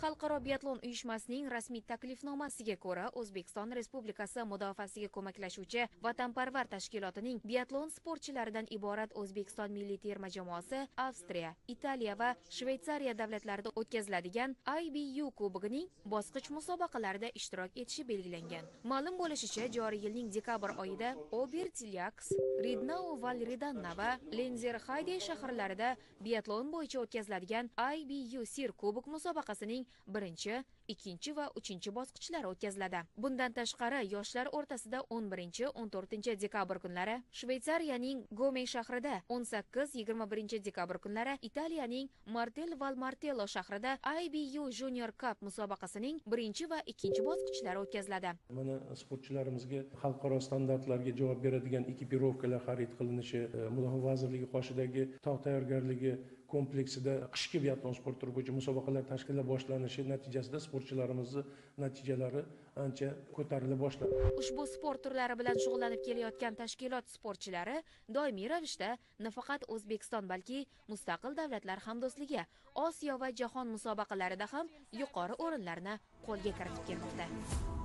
Xalqaro biatlon uyushmasining rasmiy taklifnomasiga ko'ra, O'zbekiston Respublikasi mudofaasiga ko'maklashuvchi vatanparvar tashkilotining biatlon sportchilaridan iborat O'zbekiston milliy terma jamoasi Avstriya, Italiya va Shveysariya davlatlarida o'tkaziladigan IBU kubogining bosqich musobaqalarida ishtirok etishi belgilangan. Ma'lum bo'lishicha, joriy yilning dekabr oyida Obertilyaks, Ridnau val Ridanna va Lenzerhayde shaharlarida biatlon bo'yicha o'tkaziladigan IBU Sir kubok musobaqasining birinchi, ikkinchi va uchinchi bosqichlari o'tkaziladi. Bundan tashqari, yoshlar o'rtasida 11-14 dekabr kunlari, Shveysariyaning Gomey shahrida 18-21 dekabr kunlari, Italiyaning Martel val Martello shahrida IBU Junior Cup musobaqasining birinchi va ikkinchi bosqichlari o'tkaziladi. Mana sportchilarimizga xalqaro standartlarga javob beradigan ekipirovkalar xarid qilinishi, Mudofaa vazirligi qoshidagi tog' tayyorgarligi kompleksida qishki biatlon sport turi bo'yicha musobaqalar tashkillab boshlanishi natijasida sportchilarimizni natijalari ancha ko'tarila boshladi. Ushbu sport turlari bilan shug'ullanib kelayotgan tashkilot sportchilari doimiy ravishda nafaqat O'zbekiston, balki mustaqil davlatlar hamdo'stligi, Osiyo va jahon musobaqalarida ham yuqori o'rinlarni qo'lga kiritib kelmoqda.